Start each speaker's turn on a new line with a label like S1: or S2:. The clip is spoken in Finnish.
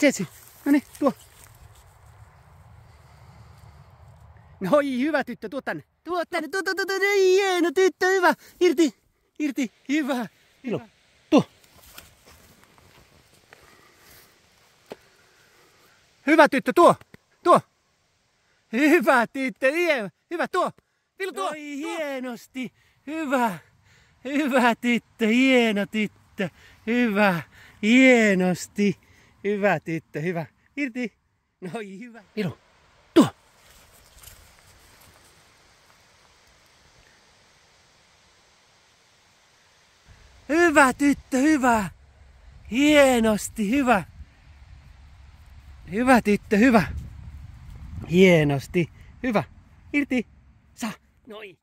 S1: etsi. No niin, tuo. Noi, hyvä tyttö, tuo tänne. Tuo tänne, tuo. Hieno tyttö, hyvä. Irti, hyvä. Ilo, tuo. Hyvä tyttö, tuo. Hyvä tyttö, hyvä, tuo. Vilu, tuo. Oi, hienosti. Hyvä tyttö, hieno tyttö. Hyvä, hienosti. Hyvä tyttö, hyvä. Irti. Noi, hyvä. Vilu, tuo. Hyvä tyttö, hyvä. Hienosti, hyvä. Hyvä tyttö, hyvä. Hienosti, hyvä. Irti. Sa. Noi.